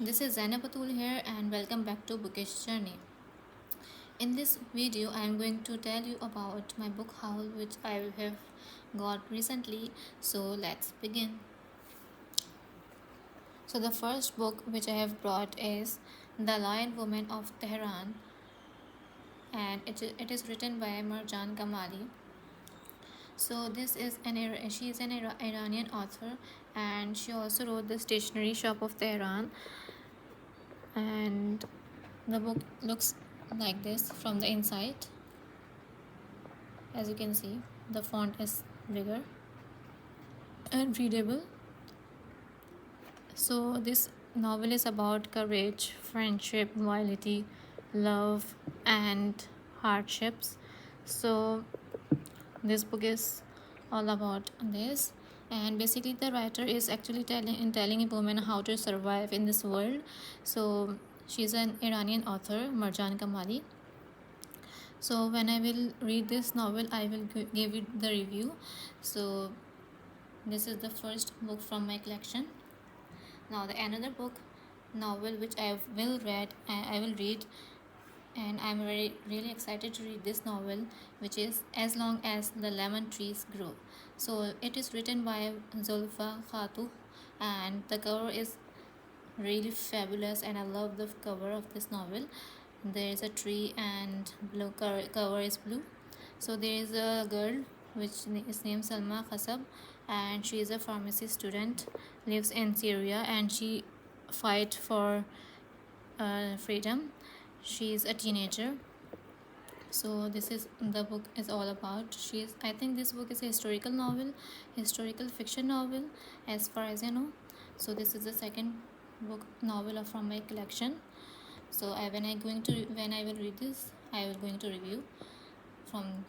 This is Zainabatul here and welcome back to Bookish-journey. In this video, I am going to tell you about my book haul which I have got recently. So let's begin. So the first book which I have brought is The Lion Woman of Tehran, and it is written by Marjan Kamali. So this is she is an Iranian author, and she also wrote The Stationery Shop of Tehran. And the book looks like this from the inside. As you can see, the font is bigger and readable. So this novel is about courage, friendship, loyalty, love, and hardships. So this book is all about this, and basically the writer is actually telling a woman how to survive in this world. So she's an Iranian author, Marjan Kamali. So when I will read this novel, I will give it the review. So this is the first book from my collection. Now the another book novel which I will read, and I'm really excited to read this novel, which is As Long as the Lemon Trees Grow. So it is written by Zulfa Khatu, and the cover is really fabulous, and I love the cover of this novel. There is a tree and blue cover is blue. So there is a girl which is named Salma Khasab, and she is a pharmacy student, lives in Syria, and she fight for freedom. She is a teenager. So this is the book is all about. I think this book is a historical fiction novel, as far as I know. So this is the second book novel from my collection. So when I will read this, I will going to review from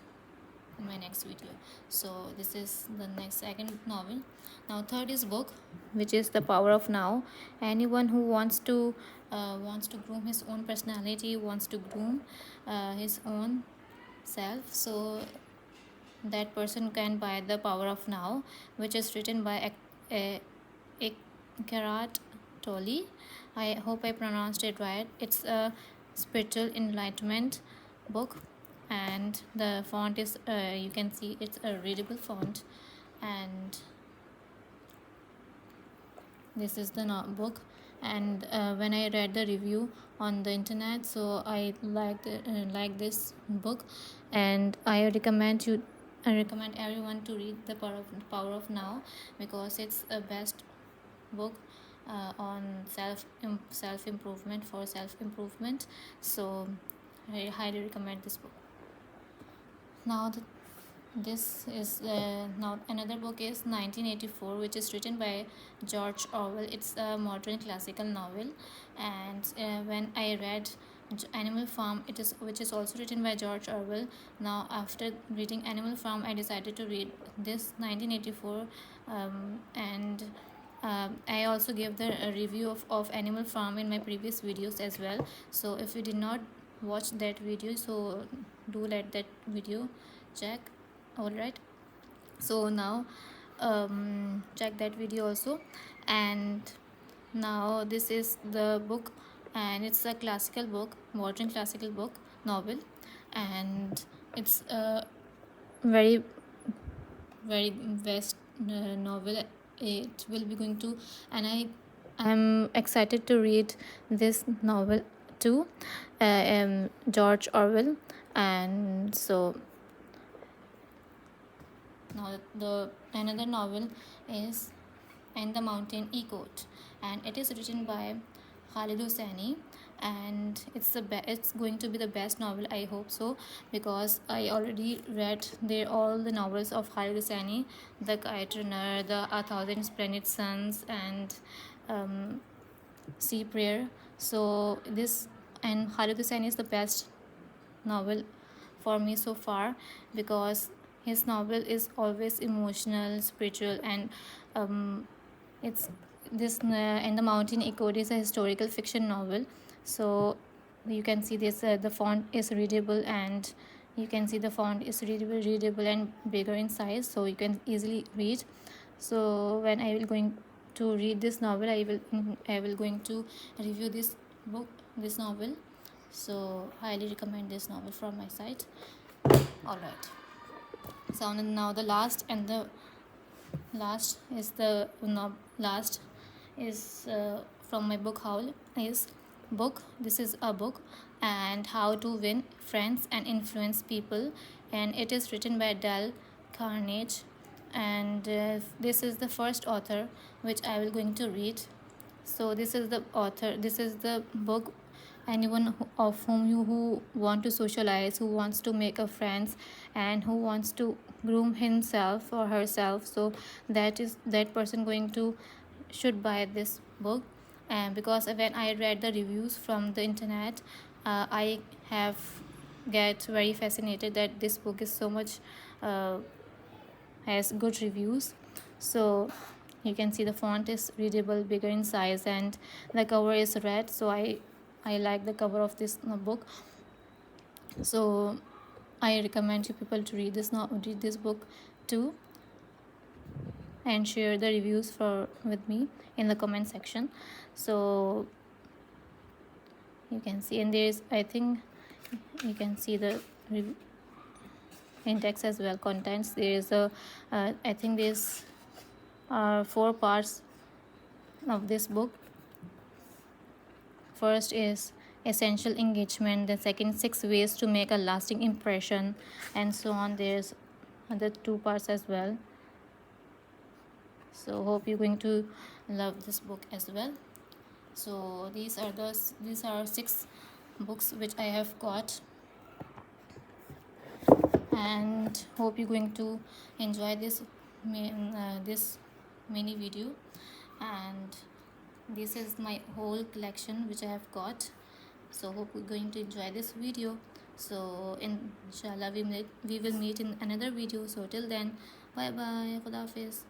my next video. So this is the second novel. Now third is book, which is The Power of Now. Anyone who wants to groom his own personality, wants to groom his own self, so that person can buy The Power of Now, which is written by Eckhart Tolle. I hope I pronounced it right. It's a spiritual enlightenment book, and the font is you can see it's a readable font. And this is the book, and when I read the review on the internet, so I liked this book, and I recommend everyone to read The Power of Now, because it's a best book on self improvement. So I highly recommend this book. Now this is now another book is 1984, which is written by George Orwell. It's a modern classical novel, and when I read Animal Farm, which is also written by George Orwell. Now after reading Animal Farm, I decided to read this 1984, and I also gave the review of Animal Farm in my previous videos as well. So if you did not watch that video, so do let that video check. Alright, so now check that video also. And now this is the book, and it's a classical book, modern classical book novel, and it's a very best novel. It will be going to, and I'm excited to read this novel too, George Orwell. And so now the another novel is And the Mountain Echoed, and it is written by Khalid Hosseini, and it's going to be the best novel, I hope so, because I already read all the novels of Khalid Hosseini, The Kite Runner, The A Thousand Splendid Suns, and Sea Prayer. So this, and Khalid Hosseini is the best novel for me so far, because his novel is always emotional, spiritual, and it's this And the Mountain Echoed is a historical fiction novel. So you can see this the font is readable, and you can see the font is readable and bigger in size, so you can easily read. So when I will going to read this novel, I will going to review this book, this novel. So highly recommend this novel from my side. All right. So now the last is the no, last is from my book haul is book. This is a book, and how to win friends and influence people, and it is written by Dale Carnage, and this is the first author which I will going to read. So this is the author, this is the book. Anyone of whom you who want to socialize, who wants to make a friends, and who wants to groom himself or herself, so that person going to should buy this book. And because when I read the reviews from the internet, I have get very fascinated that this book is so much uh, has good reviews. So you can see the font is readable, bigger in size, and the cover is red. So I like the cover of this book. So I recommend you people to read this book too, and share the reviews with me in the comment section. So you can see, and there's, I think you can see the index as well, contents. There is a I think there's 4 parts of this book. First is essential engagement, the second 6 ways to make a lasting impression, and so on. There's other 2 parts as well. So hope you're going to love this book as well. So these are 6 books which I have got, and hope you're going to enjoy this mini video. And this is my whole collection which I have got. So hope you're going to enjoy this video. So inshallah we will meet in another video. So till then, bye bye, Khuda Hafiz.